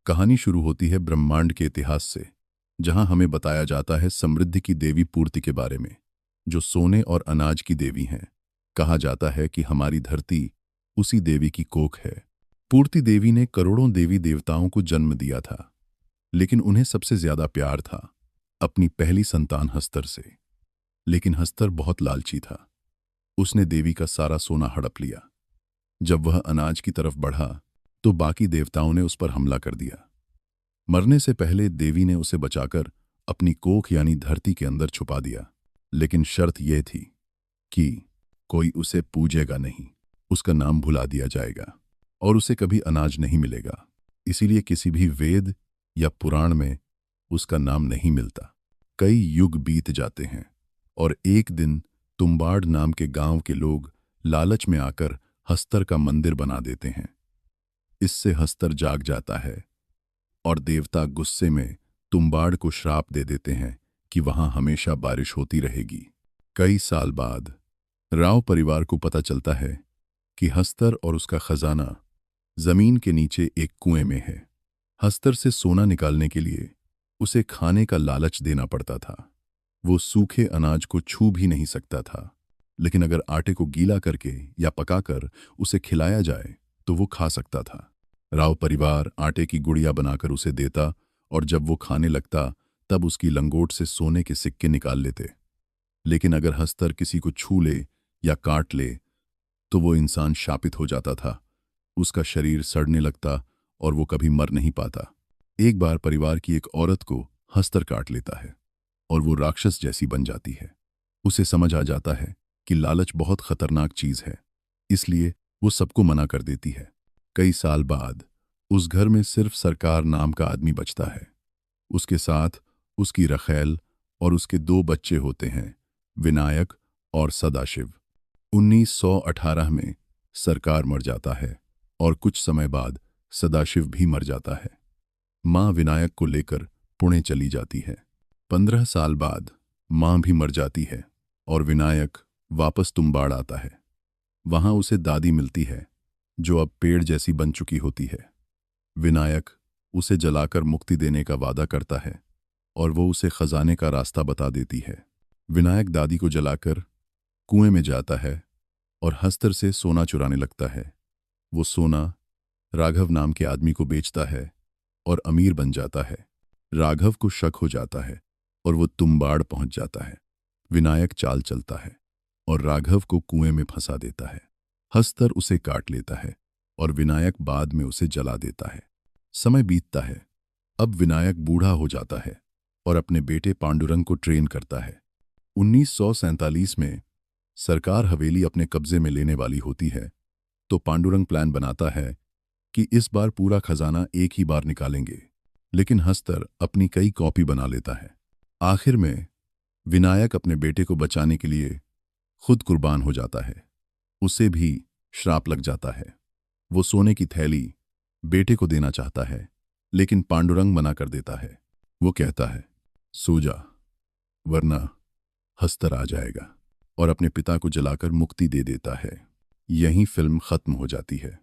कहानी शुरू होती है ब्रह्मांड के इतिहास से, जहां हमें बताया जाता है समृद्धि की देवी पूर्ति के बारे में, जो सोने और अनाज की देवी हैं। कहा जाता है कि हमारी धरती उसी देवी की कोख है। पूर्ति देवी ने करोड़ों देवी देवताओं को जन्म दिया था, लेकिन उन्हें सबसे ज्यादा प्यार था अपनी पहली संतान हस्तर से। लेकिन हस्तर बहुत लालची था। उसने देवी का सारा सोना हड़प लिया। जब वह अनाज की तरफ बढ़ा तो बाकी देवताओं ने उस पर हमला कर दिया। मरने से पहले देवी ने उसे बचाकर अपनी कोख यानी धरती के अंदर छुपा दिया। लेकिन शर्त यह थी कि कोई उसे पूजेगा नहीं, उसका नाम भुला दिया जाएगा और उसे कभी अनाज नहीं मिलेगा। इसीलिए किसी भी वेद या पुराण में उसका नाम नहीं मिलता। कई युग बीत जाते हैं और एक दिन तुम्बाड़ नाम के गांव के लोग लालच में आकर हस्तर का मंदिर बना देते हैं। इससे हस्तर जाग जाता है और देवता गुस्से में तुम्बाड़ को श्राप दे देते हैं कि वहां हमेशा बारिश होती रहेगी। कई साल बाद राव परिवार को पता चलता है कि हस्तर और उसका खजाना जमीन के नीचे एक कुएं में है। हस्तर से सोना निकालने के लिए उसे खाने का लालच देना पड़ता था। वो सूखे अनाज को छू भी नहीं सकता था, लेकिन अगर आटे को गीला करके या पकाकर उसे खिलाया जाए तो वो खा सकता था। राव परिवार आटे की गुड़िया बनाकर उसे देता और जब वो खाने लगता तब उसकी लंगोट से सोने के सिक्के निकाल लेते। लेकिन अगर हस्तर किसी को छू ले या काट ले तो वो इंसान शापित हो जाता था। उसका शरीर सड़ने लगता और वो कभी मर नहीं पाता। एक बार परिवार की एक औरत को हस्तर काट लेता है और वो राक्षस जैसी बन जाती है। उसे समझ आ जाता है कि लालच बहुत खतरनाक चीज है, इसलिए वो सबको मना कर देती है। कई साल बाद उस घर में सिर्फ सरकार नाम का आदमी बचता है। उसके साथ उसकी रखैल और उसके 2 बच्चे होते हैं, विनायक और सदाशिव। 1918 में सरकार मर जाता है और कुछ समय बाद सदाशिव भी मर जाता है। मां विनायक को लेकर पुणे चली जाती है। 15 साल बाद मां भी मर जाती है और विनायक वापस तुम्बाड़ आता है। वहां उसे दादी मिलती है, जो अब पेड़ जैसी बन चुकी होती है। विनायक उसे जलाकर मुक्ति देने का वादा करता है और वो उसे खजाने का रास्ता बता देती है। विनायक दादी को जलाकर कुएं में जाता है और हस्तर से सोना चुराने लगता है। वो सोना राघव नाम के आदमी को बेचता है और अमीर बन जाता है। राघव को शक हो जाता है और वो तुम्बाड़ पहुंच जाता है। विनायक चाल चलता है और राघव को कुएं में फंसा देता है। हस्तर उसे काट लेता है और विनायक बाद में उसे जला देता है। समय बीतता है। अब विनायक बूढ़ा हो जाता है और अपने बेटे पांडुरंग को ट्रेन करता है। 1947 में सरकार हवेली अपने कब्जे में लेने वाली होती है, तो पांडुरंग प्लान बनाता है कि इस बार पूरा खजाना एक ही बार निकालेंगे। लेकिन हस्तर अपनी कई कॉपी बना लेता है। आखिर में विनायक अपने बेटे को बचाने के लिए खुद कुर्बान हो जाता है। उसे भी श्राप लग जाता है। वो सोने की थैली बेटे को देना चाहता है, लेकिन पांडुरंग मना कर देता है। वो कहता है, सो जा, वरना हस्तर आ जाएगा, और अपने पिता को जलाकर मुक्ति दे देता है। यहीं फिल्म खत्म हो जाती है।